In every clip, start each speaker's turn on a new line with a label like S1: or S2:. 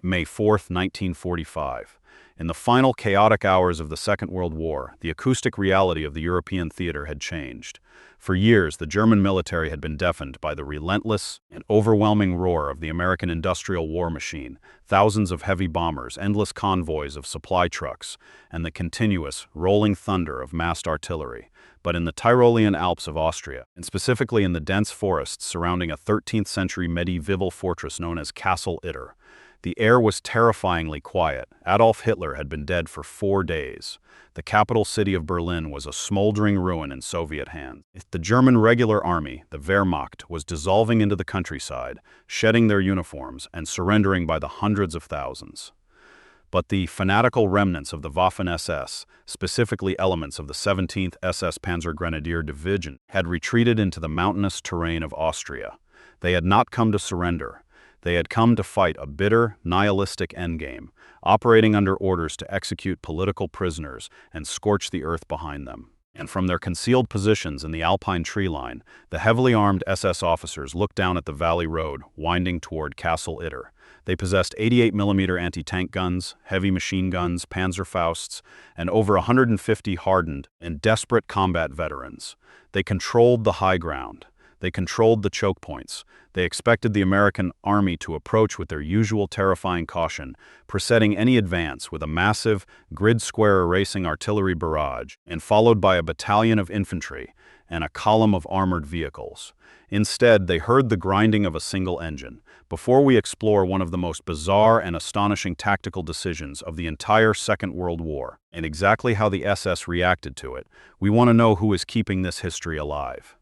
S1: May 4, 1945. In the final chaotic hours of the Second World War, the acoustic reality of the European theater had changed. For years, the German military had been deafened by the relentless and overwhelming roar of the American industrial war machine, thousands of heavy bombers, endless convoys of supply trucks, and the continuous, rolling thunder of massed artillery. But in the Tyrolean Alps of Austria, and specifically in the dense forests surrounding a 13th-century medieval fortress known as Castle Itter, the air was terrifyingly quiet. Adolf Hitler had been dead for 4 days. The capital city of Berlin was a smoldering ruin in Soviet hands. The German regular army, the Wehrmacht, was dissolving into the countryside, shedding their uniforms and surrendering by the hundreds of thousands. But the fanatical remnants of the Waffen-SS, specifically elements of the 17th SS Panzergrenadier Division, had retreated into the mountainous terrain of Austria. They had not come to surrender. They had come to fight a bitter, nihilistic endgame, operating under orders to execute political prisoners and scorch the earth behind them. And from their concealed positions in the Alpine treeline, the heavily armed SS officers looked down at the valley road winding toward Castle Itter. They possessed 88mm anti-tank guns, heavy machine guns, Panzerfausts, and over 150 hardened and desperate combat veterans. They controlled the high ground. They controlled the choke points. They expected the American army to approach with their usual terrifying caution, preceding any advance with a massive, grid-square erasing artillery barrage, and followed by a battalion of infantry and a column of armored vehicles. Instead, they heard the grinding of a single engine. Before we explore one of the most bizarre and astonishing tactical decisions of the entire Second World War, and exactly how the SS reacted to it, we want to know who is keeping this history alive.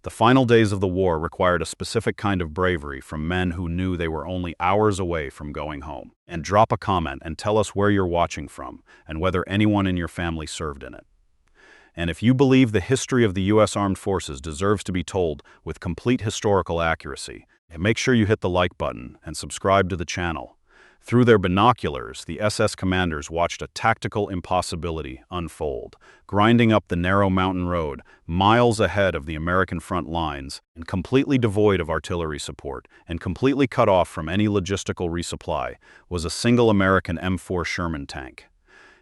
S1: The final days of the war required a specific kind of bravery from men who knew they were only hours away from going home. And drop a comment and tell us where you're watching from and whether anyone in your family served in it. And if you believe the history of the U.S. Armed Forces deserves to be told with complete historical accuracy, make sure you hit the like button and subscribe to the channel. Through their binoculars, the SS commanders watched a tactical impossibility unfold, grinding up the narrow mountain road, miles ahead of the American front lines, and completely devoid of artillery support, and completely cut off from any logistical resupply, was a single American M4 Sherman tank.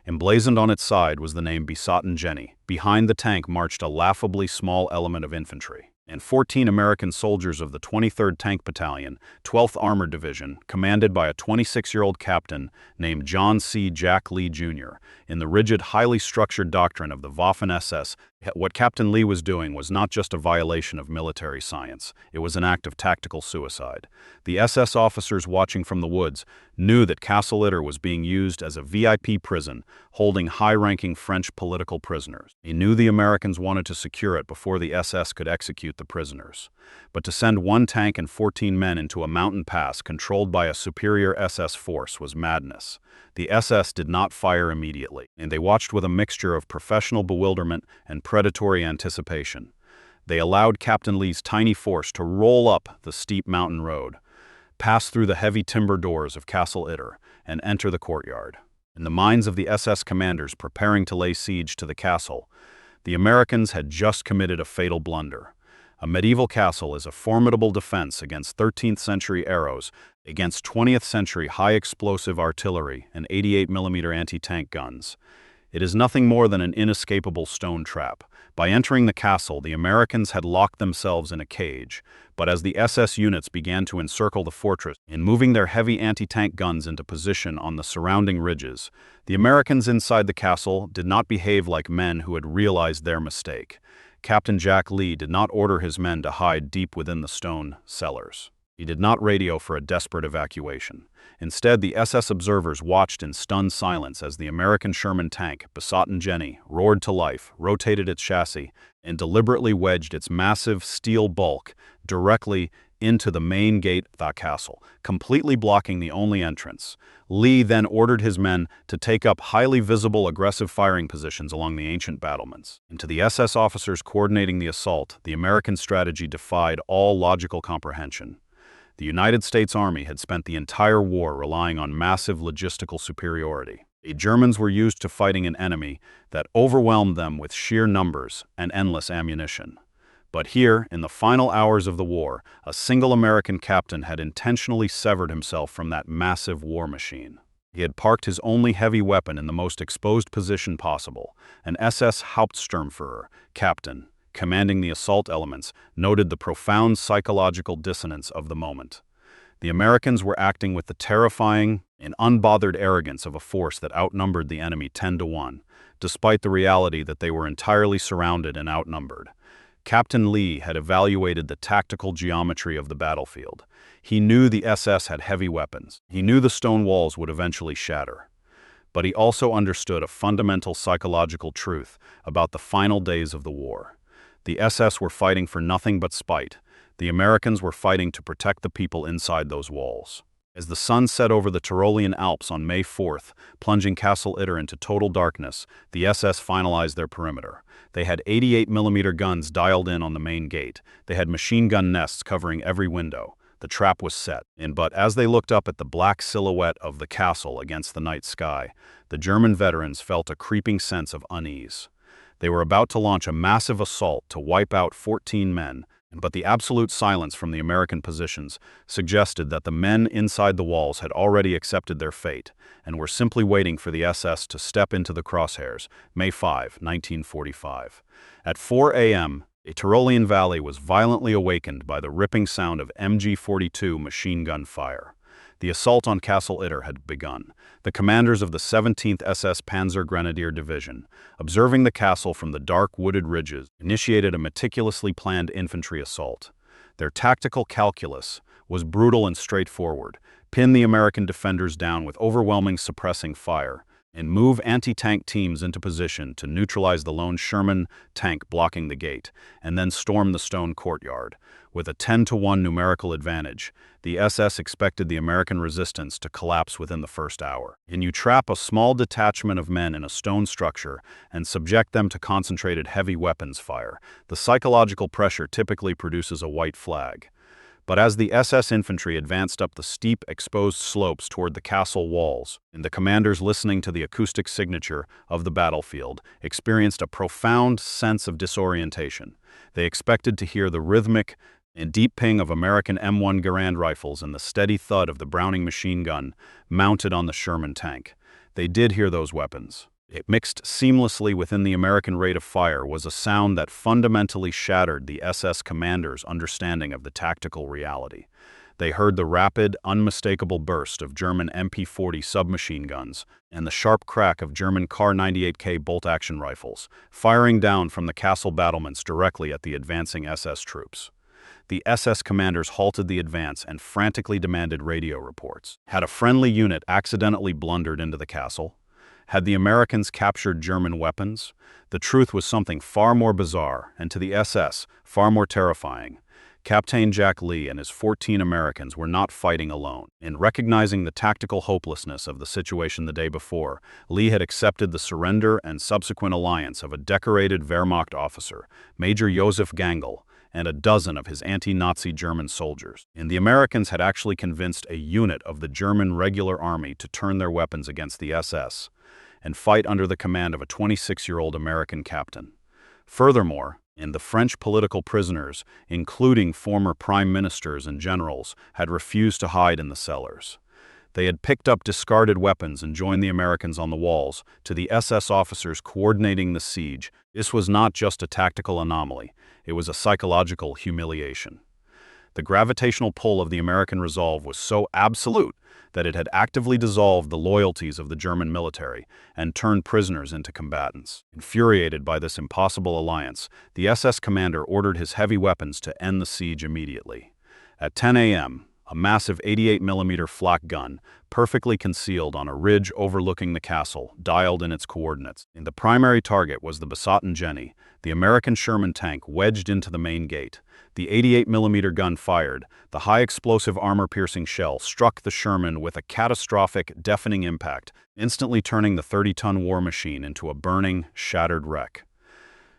S1: Emblazoned on its side was the name Besotten Jenny. Behind the tank marched a laughably small element of infantry, and 14 American soldiers of the 23rd Tank Battalion, 12th Armored Division, commanded by a 26-year-old captain named John C. Jack Lee, Jr. In the rigid, highly structured doctrine of the Waffen-SS, what Captain Lee was doing was not just a violation of military science, it was an act of tactical suicide. The SS officers watching from the woods knew that Castle Itter was being used as a VIP prison, holding high-ranking French political prisoners. They knew the Americans wanted to secure it before the SS could execute the prisoners. But to send one tank and 14 men into a mountain pass controlled by a superior SS force was madness. The SS did not fire immediately, and they watched with a mixture of professional bewilderment and predatory anticipation. They allowed Captain Lee's tiny force to roll up the steep mountain road, pass through the heavy timber doors of Castle Itter, and enter the courtyard. In the minds of the SS commanders preparing to lay siege to the castle, the Americans had just committed a fatal blunder. A medieval castle is a formidable defense against 13th-century arrows, against 20th-century high-explosive artillery and 88mm anti-tank guns. It is nothing more than an inescapable stone trap. By entering the castle, the Americans had locked themselves in a cage, but as the SS units began to encircle the fortress and moving their heavy anti-tank guns into position on the surrounding ridges, the Americans inside the castle did not behave like men who had realized their mistake. Captain Jack Lee did not order his men to hide deep within the stone cellars. He did not radio for a desperate evacuation. Instead, the SS observers watched in stunned silence as the American Sherman tank, Besotten Jenny, roared to life, rotated its chassis, and deliberately wedged its massive steel bulk directly into the main gate of the castle, completely blocking the only entrance. Lee then ordered his men to take up highly visible aggressive firing positions along the ancient battlements. And to the SS officers coordinating the assault, the American strategy defied all logical comprehension. The United States Army had spent the entire war relying on massive logistical superiority. The Germans were used to fighting an enemy that overwhelmed them with sheer numbers and endless ammunition. But here, in the final hours of the war, a single American captain had intentionally severed himself from that massive war machine. He had parked his only heavy weapon in the most exposed position possible. An SS Hauptsturmführer, captain, commanding the assault elements, noted the profound psychological dissonance of the moment. The Americans were acting with the terrifying and unbothered arrogance of a force that outnumbered the enemy 10-1, despite the reality that they were entirely surrounded and outnumbered. Captain Lee had evaluated the tactical geometry of the battlefield. He knew the SS had heavy weapons. He knew the stone walls would eventually shatter. But he also understood a fundamental psychological truth about the final days of the war. The SS were fighting for nothing but spite. The Americans were fighting to protect the people inside those walls. As the sun set over the Tyrolean Alps on May 4th, plunging Castle Itter into total darkness, the SS finalized their perimeter. They had 88mm guns dialed in on the main gate. They had machine gun nests covering every window. The trap was set. But as they looked up at the black silhouette of the castle against the night sky, the German veterans felt a creeping sense of unease. They were about to launch a massive assault to wipe out 14 men, but the absolute silence from the American positions suggested that the men inside the walls had already accepted their fate and were simply waiting for the SS to step into the crosshairs. May 5, 1945. At 4 a.m., a Tyrolean valley was violently awakened by the ripping sound of MG-42 machine gun fire. The assault on Castle Itter had begun. The commanders of the 17th SS Panzergrenadier Division, observing the castle from the dark wooded ridges, initiated a meticulously planned infantry assault. Their tactical calculus was brutal and straightforward: pin the American defenders down with overwhelming suppressing fire, and move anti-tank teams into position to neutralize the lone Sherman tank blocking the gate, and then storm the stone courtyard. With a 10-1 numerical advantage, the SS expected the American resistance to collapse within the first hour. And you trap a small detachment of men in a stone structure and subject them to concentrated heavy weapons fire. The psychological pressure typically produces a white flag. But as the SS infantry advanced up the steep, exposed slopes toward the castle walls, and the commanders, listening to the acoustic signature of the battlefield, experienced a profound sense of disorientation. They expected to hear the rhythmic and deep ping of American M1 Garand rifles and the steady thud of the Browning machine gun mounted on the Sherman tank. They did hear those weapons. It mixed seamlessly within the American rate of fire was a sound that fundamentally shattered the SS commanders' understanding of the tactical reality. They heard the rapid, unmistakable burst of German MP-40 submachine guns and the sharp crack of German Kar-98K bolt-action rifles, firing down from the castle battlements directly at the advancing SS troops. The SS commanders halted the advance and frantically demanded radio reports. Had a friendly unit accidentally blundered into the castle? Had the Americans captured German weapons? The truth was something far more bizarre, and to the SS, far more terrifying. Captain Jack Lee and his 14 Americans were not fighting alone. In recognizing the tactical hopelessness of the situation the day before, Lee had accepted the surrender and subsequent alliance of a decorated Wehrmacht officer, Major Josef Gangl, and a dozen of his anti-Nazi German soldiers. And the Americans had actually convinced a unit of the German regular army to turn their weapons against the SS and fight under the command of a 26-year-old American captain. Furthermore, the French political prisoners, including former prime ministers and generals, had refused to hide in the cellars. They had picked up discarded weapons and joined the Americans on the walls. To the SS officers coordinating the siege, this was not just a tactical anomaly, it was a psychological humiliation. The gravitational pull of the American resolve was so absolute that it had actively dissolved the loyalties of the German military and turned prisoners into combatants. Infuriated by this impossible alliance, the SS commander ordered his heavy weapons to end the siege immediately. At 10 a.m., a massive 88mm flak gun, perfectly concealed on a ridge overlooking the castle, dialed in its coordinates. The primary target was the besotten Jenny, the American Sherman tank wedged into the main gate. The 88mm gun fired. The high-explosive armor-piercing shell struck the Sherman with a catastrophic, deafening impact, instantly turning the 30-ton war machine into a burning, shattered wreck.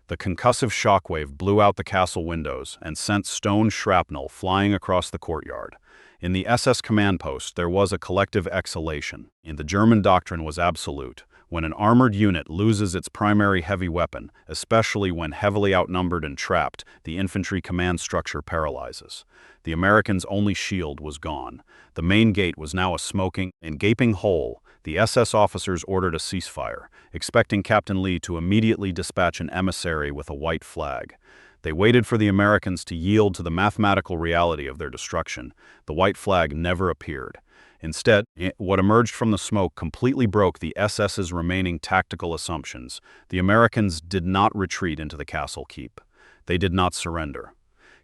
S1: The concussive shockwave blew out the castle windows and sent stone shrapnel flying across the courtyard. In the SS command post, there was a collective exhalation. The German doctrine was absolute: When an armored unit loses its primary heavy weapon, especially when heavily outnumbered and trapped, the infantry command structure paralyzes. The Americans' only shield was gone. The main gate was now a smoking and gaping hole. The SS officers ordered a ceasefire, expecting Captain Lee to immediately dispatch an emissary with a white flag. They waited for the Americans to yield to the mathematical reality of their destruction. The white flag never appeared. Instead, what emerged from the smoke completely broke the SS's remaining tactical assumptions. The Americans did not retreat into the castle keep. They did not surrender.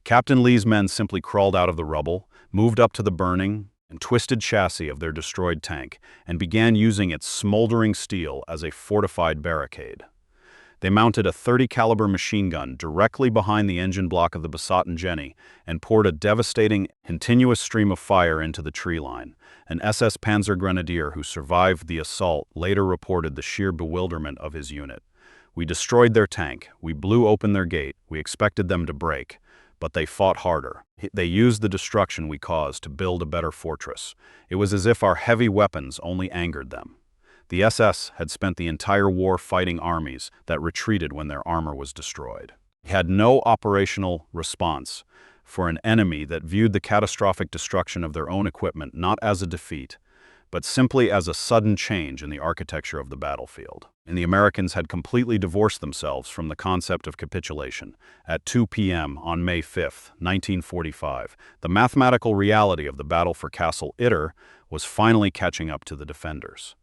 S1: Captain Lee's men simply crawled out of the rubble, moved up to the burning and twisted chassis of their destroyed tank, and began using its smoldering steel as a fortified barricade. They mounted a .30 caliber machine gun directly behind the engine block of the besotten Jenny and poured a devastating, continuous stream of fire into the tree line. An SS Panzergrenadier who survived the assault later reported the sheer bewilderment of his unit. "We destroyed their tank, we blew open their gate, we expected them to break, but they fought harder. They used the destruction we caused to build a better fortress. It was as if our heavy weapons only angered them." The SS had spent the entire war fighting armies that retreated when their armor was destroyed. They had no operational response for an enemy that viewed the catastrophic destruction of their own equipment not as a defeat, but simply as a sudden change in the architecture of the battlefield. And the Americans had completely divorced themselves from the concept of capitulation. At 2 p.m. on May 5, 1945, the mathematical reality of the battle for Castle Itter was finally catching up to the defenders.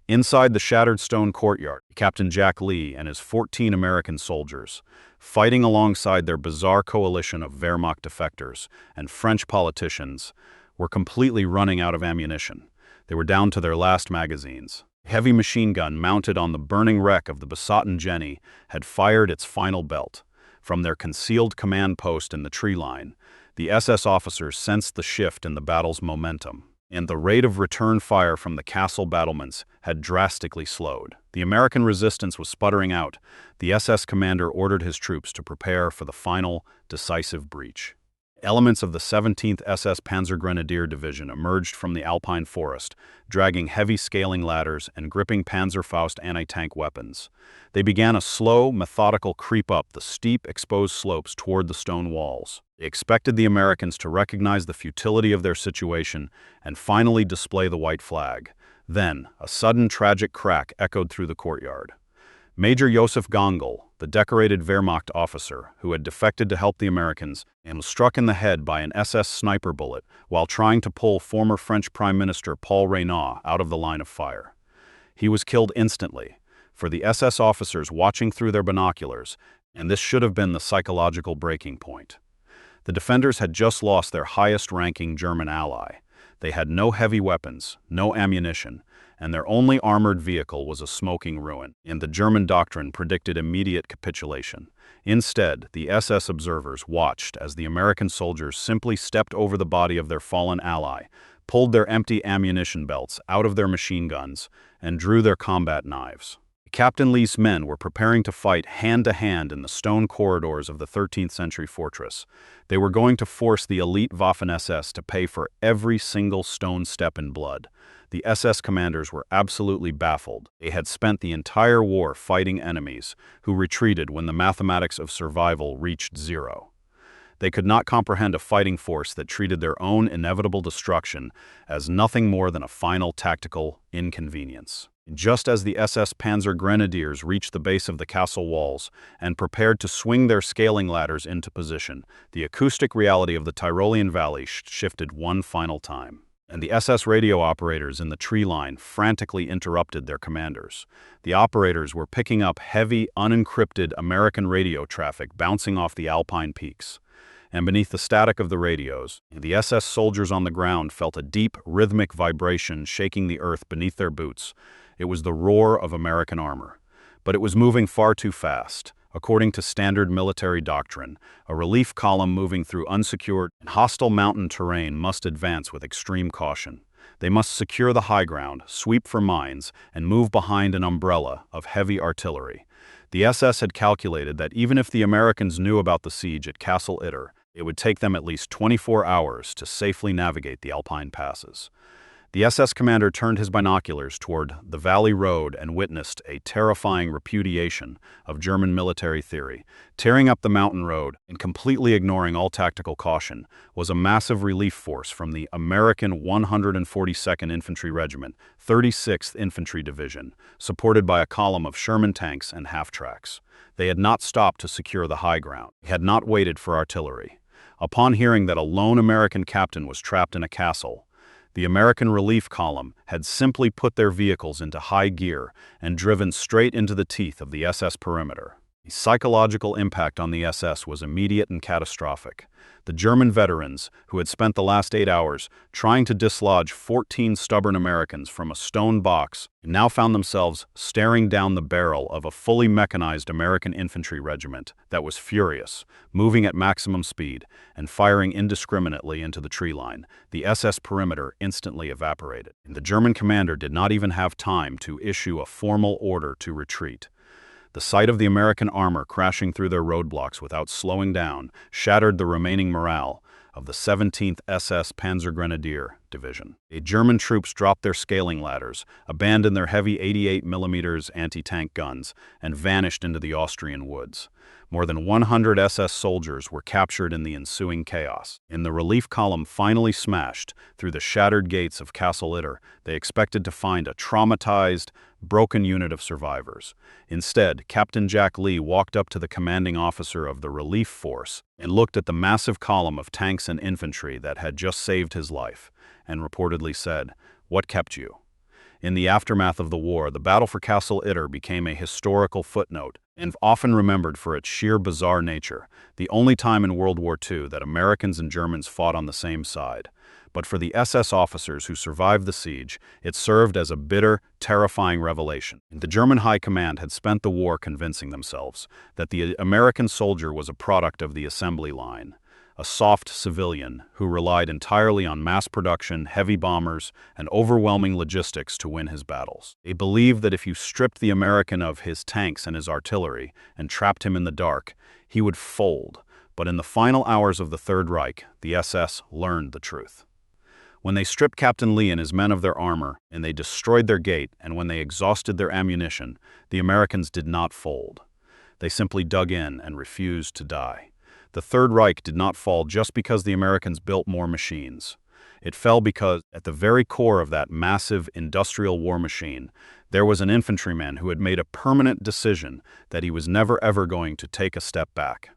S1: Inside the shattered stone courtyard, Captain Jack Lee and his 14 American soldiers, fighting alongside their bizarre coalition of Wehrmacht defectors and French politicians, were completely running out of ammunition. They were down to their last magazines. A heavy machine gun mounted on the burning wreck of the besotten Jenny had fired its final belt. From their concealed command post in the tree line, the SS officers sensed the shift in the battle's momentum, and the rate of return fire from the castle battlements had drastically slowed. The American resistance was sputtering out. The SS commander ordered his troops to prepare for the final, decisive breach. Elements of the 17th SS Panzergrenadier Division emerged from the alpine forest, dragging heavy scaling ladders and gripping Panzerfaust anti-tank weapons. They began a slow, methodical creep up the steep, exposed slopes toward the stone walls. They expected the Americans to recognize the futility of their situation and finally display the white flag. Then, a sudden tragic crack echoed through the courtyard. Major Josef Gongol, the decorated Wehrmacht officer who had defected to help the Americans and was struck in the head by an SS sniper bullet while trying to pull former French Prime Minister Paul Reynaud out of the line of fire. He was killed instantly. For the SS officers watching through their binoculars, and this should have been the psychological breaking point. The defenders had just lost their highest-ranking German ally. They had no heavy weapons, no ammunition, and their only armored vehicle was a smoking ruin, and the German doctrine predicted immediate capitulation. Instead, the SS observers watched as the American soldiers simply stepped over the body of their fallen ally, pulled their empty ammunition belts out of their machine guns, and drew their combat knives. Captain Lee's men were preparing to fight hand-to-hand in the stone corridors of the 13th century fortress. They were going to force the elite Waffen-SS to pay for every single stone step in blood. The SS commanders were absolutely baffled. They had spent the entire war fighting enemies who retreated when the mathematics of survival reached zero. They could not comprehend a fighting force that treated their own inevitable destruction as nothing more than a final tactical inconvenience. Just as the SS Panzergrenadiers reached the base of the castle walls and prepared to swing their scaling ladders into position, the acoustic reality of the Tyrolean Valley shifted one final time. And the SS radio operators in the tree line frantically interrupted their commanders. The operators were picking up heavy, unencrypted American radio traffic bouncing off the alpine peaks. And beneath the static of the radios, the SS soldiers on the ground felt a deep, rhythmic vibration shaking the earth beneath their boots. It was the roar of American armor. But it was moving far too fast. According to standard military doctrine, a relief column moving through unsecured and hostile mountain terrain must advance with extreme caution. They must secure the high ground, sweep for mines, and move behind an umbrella of heavy artillery. The SS had calculated that even if the Americans knew about the siege at Castle Itter, it would take them at least 24 hours to safely navigate the Alpine passes. The SS commander turned his binoculars toward the valley road and witnessed a terrifying repudiation of German military theory. Tearing up the mountain road and completely ignoring all tactical caution was a massive relief force from the American 142nd Infantry Regiment, 36th Infantry Division, supported by a column of Sherman tanks and half-tracks. They had not stopped to secure the high ground. They had not waited for artillery. Upon hearing that a lone American captain was trapped in a castle, the American relief column had simply put their vehicles into high gear and driven straight into the teeth of the SS perimeter. The psychological impact on the SS was immediate and catastrophic. The German veterans, who had spent the last 8 hours trying to dislodge 14 stubborn Americans from a stone box, now found themselves staring down the barrel of a fully mechanized American infantry regiment that was furious, moving at maximum speed and firing indiscriminately into the tree line. The SS perimeter instantly evaporated. The German commander did not even have time to issue a formal order to retreat. The sight of the American armor crashing through their roadblocks without slowing down shattered the remaining morale of the 17th SS Panzergrenadier Division. German troops dropped their scaling ladders, abandoned their heavy 88mm anti-tank guns, and vanished into the Austrian woods. More than 100 SS soldiers were captured in the ensuing chaos. The relief column finally smashed through the shattered gates of Castle Itter, they expected to find a traumatized, broken unit of survivors. Instead, Captain Jack Lee walked up to the commanding officer of the relief force and looked at the massive column of tanks and infantry that had just saved his life, and reportedly said, "What kept you?" In the aftermath of the war, the battle for Castle Itter became a historical footnote and often remembered for its sheer bizarre nature, the only time in World War II that Americans and Germans fought on the same side. But for the SS officers who survived the siege, it served as a bitter, terrifying revelation. The German High Command had spent the war convincing themselves that the American soldier was a product of the assembly line, a soft civilian who relied entirely on mass production, heavy bombers, and overwhelming logistics to win his battles. They believed that if you stripped the American of his tanks and his artillery and trapped him in the dark, he would fold. But in the final hours of the Third Reich, the SS learned the truth. When they stripped Captain Lee and his men of their armor, and they destroyed their gate, and when they exhausted their ammunition, the Americans did not fold. They simply dug in and refused to die. The Third Reich did not fall just because the Americans built more machines. It fell because, at the very core of that massive industrial war machine, there was an infantryman who had made a permanent decision that he was never ever going to take a step back.